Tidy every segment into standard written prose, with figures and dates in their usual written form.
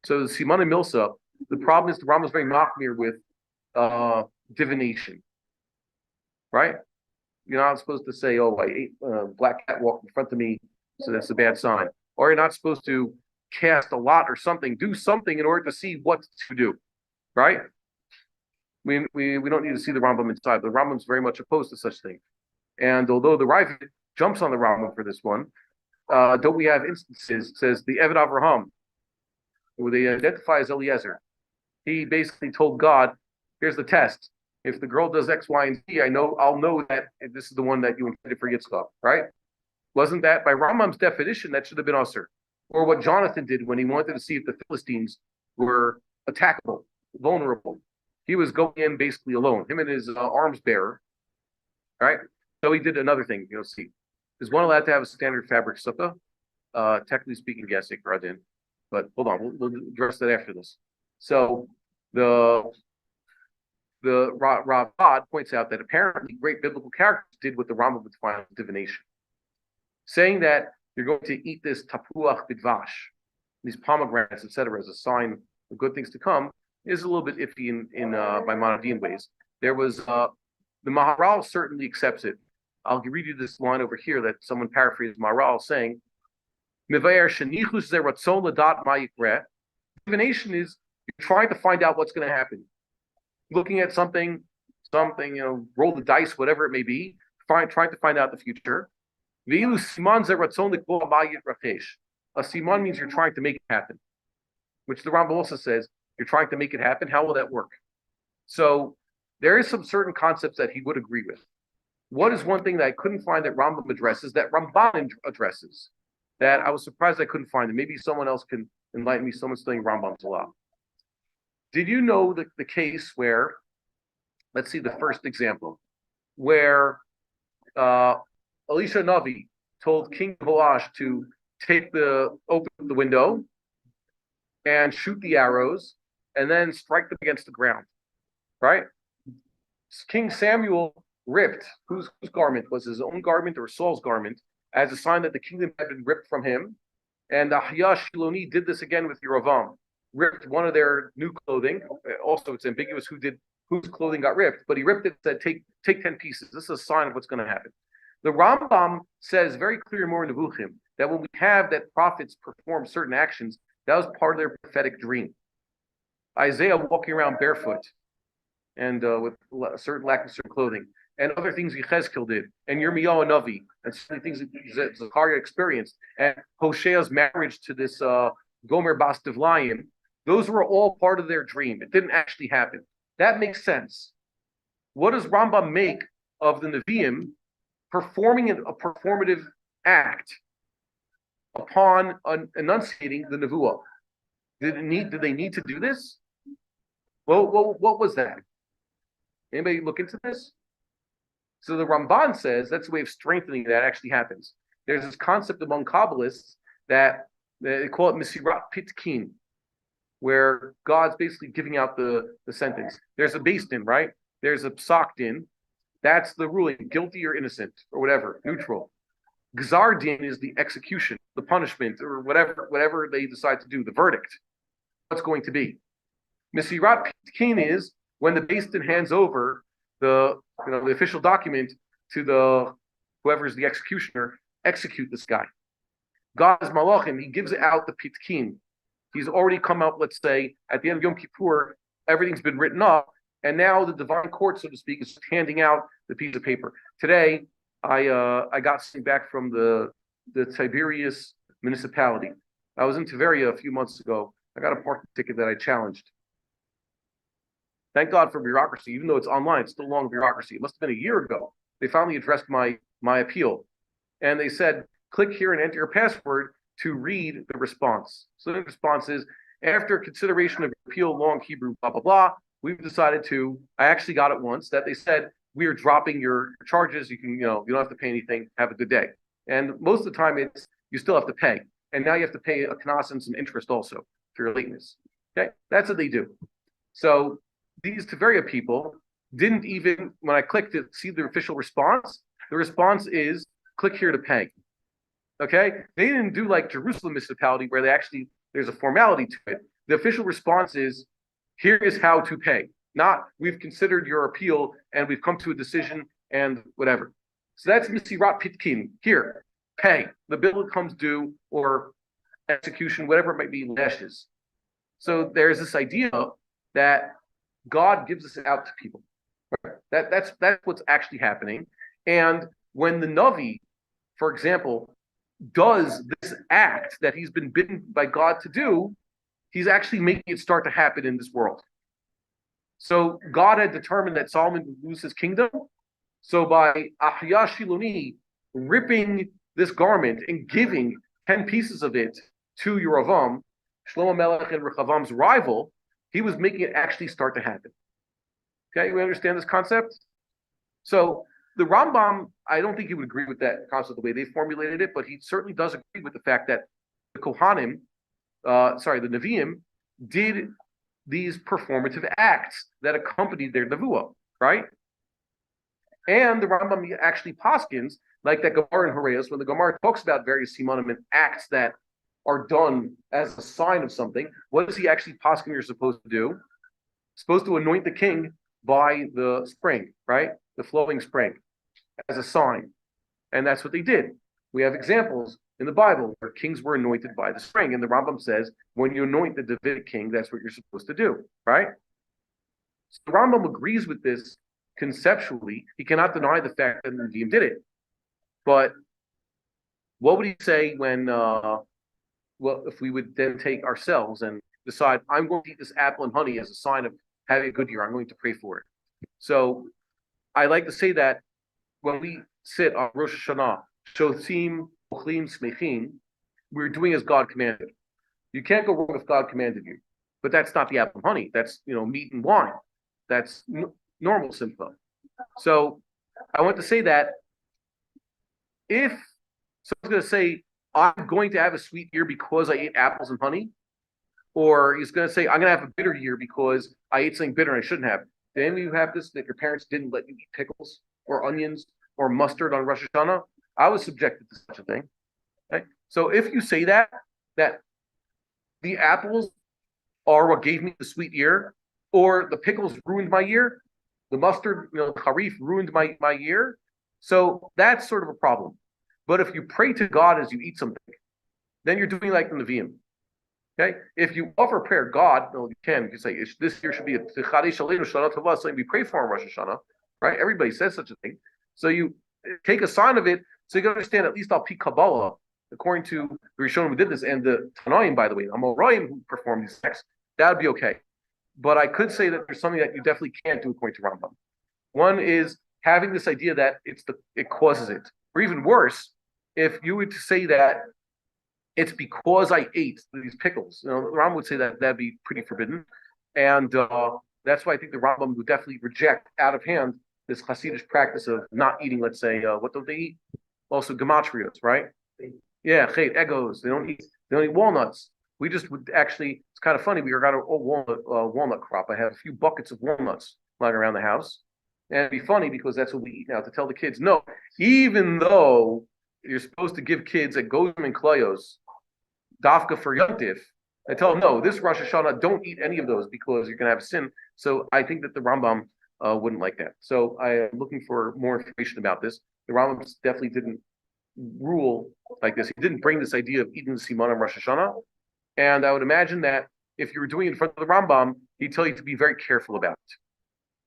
So the Simanei Milsa, the problem is the Rambam is very machmir with divination, right? You're not supposed to say, "Oh, I ate a black cat walked in front of me, so that's a bad sign." Or you're not supposed to cast a lot or something, do something in order to see what to do, right? We don't need to see the Rambam inside. The Rambam is very much opposed to such things. And although the Rav jumps on the Rambam for this one, don't we have instances? It says the Eved Avraham, where they identify as Eliezer. He basically told God, "Here's the test. If the girl does X, Y, and Z, I'll know that this is the one that you intended for Yitzchak." Right? Wasn't that by Rambam's definition that should have been Usher? Or what Jonathan did when he wanted to see if the Philistines were attackable, vulnerable. He was going in basically alone, him and his arms bearer. Right? So he did another thing. See, is one allowed to have a standard fabric sukkah? Technically speaking, yes, Ikradin. But hold on, we'll address that after this. So the Ravad points out that apparently great biblical characters did what the Rambam would define as divination, saying that you're going to eat this tapuach bidvash, these pomegranates, etc., as a sign of good things to come, is a little bit iffy in by Monadean ways. There was the Maharal certainly accepts it. I'll read you this line over here that someone paraphrased Maharal saying, "Divination is you're trying to find out what's going to happen, looking at something, roll the dice, whatever it may be, trying to find out the future. A siman means you're trying to make it happen, which the Rambam also says you're trying to make it happen. How will that work?" So there is some certain concepts that he would agree with. What is one thing that I couldn't find that Rambam addresses, that Ramban addresses, that I was surprised I couldn't find it? Maybe someone else can enlighten me, someone studying Rambam a lot. Did you know the case where, let's see the first example, where Elisha Navi told King Joash to open the window and shoot the arrows and then strike them against the ground, right? King Samuel ripped, whose garment was his own garment or Saul's garment, as a sign that the kingdom had been ripped from him. And Ahiyah Shiloni did this again with Yerovam, ripped one of their new clothing. Also, it's ambiguous whose clothing got ripped, but he ripped it and said, take 10 pieces. This is a sign of what's going to happen. The Rambam says very clear more in Nevuchim that when we have that prophets perform certain actions, that was part of their prophetic dream. Isaiah walking around barefoot and with a certain lack of certain clothing, and other things Yechezkel did, and Yirmiyahu Navi, and certain things that Zechariah experienced, and Hoshea's marriage to this Gomer Bas Divlayim, those were all part of their dream. It didn't actually happen. That makes sense. What does Rambam make of the Nevi'im performing a performative act upon enunciating the Nevuah? Did they need to do this? Well, what was that? Anybody look into this? So the Ramban says that's a way of strengthening that actually happens. There's this concept among Kabbalists that they call it Mesirat Pitkin, where God's basically giving out the sentence. There's a Beis Din, right? There's a Psak Din. That's the ruling, guilty or innocent, or whatever, neutral. Gzar Din is the execution, the punishment, or whatever they decide to do, the verdict. What's going to be? Mesirat Pitkin is when the Beis Din hands over the official document to whoever is the executioner, execute this guy. God is Malachim, he gives out the Pitkin. He's already come out, let's say, at the end of Yom Kippur, everything's been written up, and now the divine court, so to speak, is handing out the piece of paper. Today, I got something back from the Tiberias municipality. I was in Tiberia a few months ago. I got a parking ticket that I challenged. Thank God for bureaucracy, even though it's online, it's still long bureaucracy. It must have been a year ago. They finally addressed my appeal. And they said, click here and enter your password to read the response. So the response is, after consideration of appeal, long Hebrew, blah, blah, blah, we've decided I actually got it once, that they said, we are dropping your charges. You don't have to pay anything. Have a good day. And most of the time you still have to pay. And now you have to pay a knas and some interest also for your lateness. Okay, that's what they do. So these Tiberia people didn't even, when I clicked to see the official response, the response is click here to pay. Okay? They didn't do like Jerusalem municipality where there's a formality to it. the official response is, here is how to pay. Not, we've considered your appeal and we've come to a decision and whatever. So that's Misirat Pitkin. Here, pay. The bill comes due or execution, whatever it might be, lashes. So there's this idea that God gives us out to people. That's what's actually happening. And when the Navi, for example, does this act that he's been bidden by God to do, he's actually making it start to happen in this world. So God had determined that Solomon would lose his kingdom. So by Ahya Shiloni ripping this garment and giving 10 pieces of it to Yeravam, Shlomo Melech and Rehavam's rival, he was making it actually start to happen. Okay, we understand this concept? So the Rambam, I don't think he would agree with that concept the way they formulated it, but he certainly does agree with the fact that the Kohanim, the Nevi'im, did these performative acts that accompanied their Nevuah, right? And the Rambam actually paskins, like that Gemara in Horeos, when the Gemara talks about various Simanim and acts that are done as a sign of something, what does he actually paskin you're supposed to do? Supposed to anoint the king by the spring, right? The flowing spring, as a sign. And that's what they did. We have examples in the Bible where kings were anointed by the spring. And the Rambam says, when you anoint the Davidic king, that's what you're supposed to do, right? So the Rambam agrees with this conceptually. He cannot deny the fact that the Nevi'im did it. But what would he say when, if we would then take ourselves and decide, I'm going to eat this apple and honey as a sign of having a good year, I'm going to pray for it. So I like to say that when we sit on Rosh Hashanah, Shosim, Ochlim, Smechin, we're doing as God commanded. You can't go wrong if God commanded you. But that's not the apple and honey. That's, meat and wine. That's normal simcha. So I want to say that if someone's going to say, I'm going to have a sweet year because I ate apples and honey, or he's going to say, I'm going to have a bitter year because I ate something bitter and I shouldn't have. Did any of you have this, that your parents didn't let you eat pickles or onions or mustard on Rosh Hashanah? I was subjected to such a thing. Okay? So if you say that the apples are what gave me the sweet year, or the pickles ruined my year, the mustard, harif ruined my year, so that's sort of a problem. But if you pray to God as you eat something, then you're doing like the Nevi'im. Okay? If you offer prayer, God, you can say, this year should be something we pray for on Rosh Hashanah, right? Everybody says such a thing. So you take a sign of it, so you can understand at least Al Pi Kabbalah, according to the Rishonim who did this, and the Tanaim, by the way, Amoraim who performed these acts, that would be okay. But I could say that there's something that you definitely can't do according to Rambam. One is having this idea that it causes it. Or even worse, if you were to say that it's because I ate these pickles, the Rambam would say that that'd be pretty forbidden. And that's why I think the Rambam would definitely reject out of hand this Hasidic practice of not eating, let's say, what don't they eat? Also gematrios, right? Yeah, egos. They don't eat walnuts. We just would actually, it's kind of funny, we got a walnut crop. I have a few buckets of walnuts lying around the house. And it'd be funny because that's what we eat now, to tell the kids, no, even though you're supposed to give kids a gozim and klayos, dafka for yontif, I tell them, no, this Rosh Hashanah, don't eat any of those because you're going to have sin. So I think that the Rambam wouldn't like that. So I am looking for more information about this. The Rambam definitely didn't rule like this. He didn't bring this idea of eating the Simanei on Rosh Hashanah. And I would imagine that if you were doing it in front of the Rambam, he'd tell you to be very careful about it.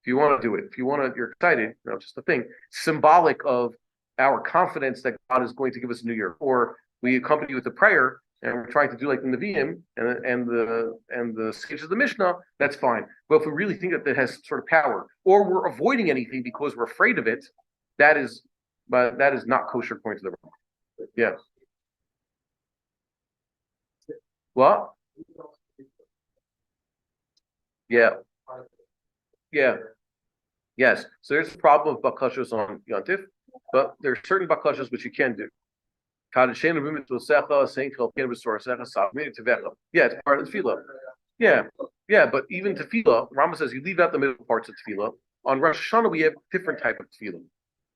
If you want to do it, if you want to, you're excited, just a thing, symbolic of our confidence that God is going to give us a new year. Or we accompany with a prayer and we're trying to do like the Nevi'im and the sages of the Mishnah, that's fine. But if we really think that has sort of power, or we're avoiding anything because we're afraid of it, that is not kosher according to the Rambam. Yeah. What? Yeah. Yeah. Yes. So there's a problem of bakashos on Yontif, but there are certain bakashos which you can do. Yeah, it's part of the tefillah. Yeah, but even tefillah, Rambam says you leave out the middle parts of tefillah. On Rosh Hashanah, we have different type of tefillah,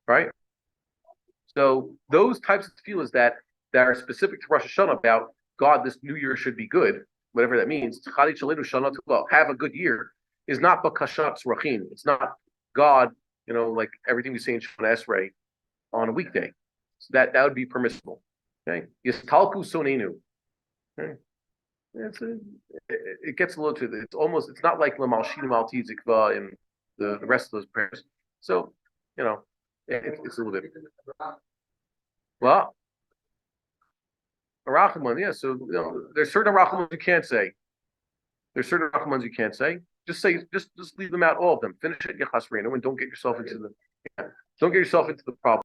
right? So those types of tefillahs that are specific to Rosh Hashanah about God, this new year should be good. whatever that means, have a good year, is not bakashat tzrachim. It's not God, like everything we say in Shemona Esrei on a weekday. So that would be permissible. Okay, Yistalku sonenu. Okay, it gets a little to it's not like Lamalshinu Malti Zikva and the rest of those prayers. So it's a little bit. Well, a Rachamon, yeah. So there's certain Rachamons you can't say. There's certain Rachamons you can't say. Just leave them out, all of them. Finish it, Yechas Reino, and don't get yourself into the problem.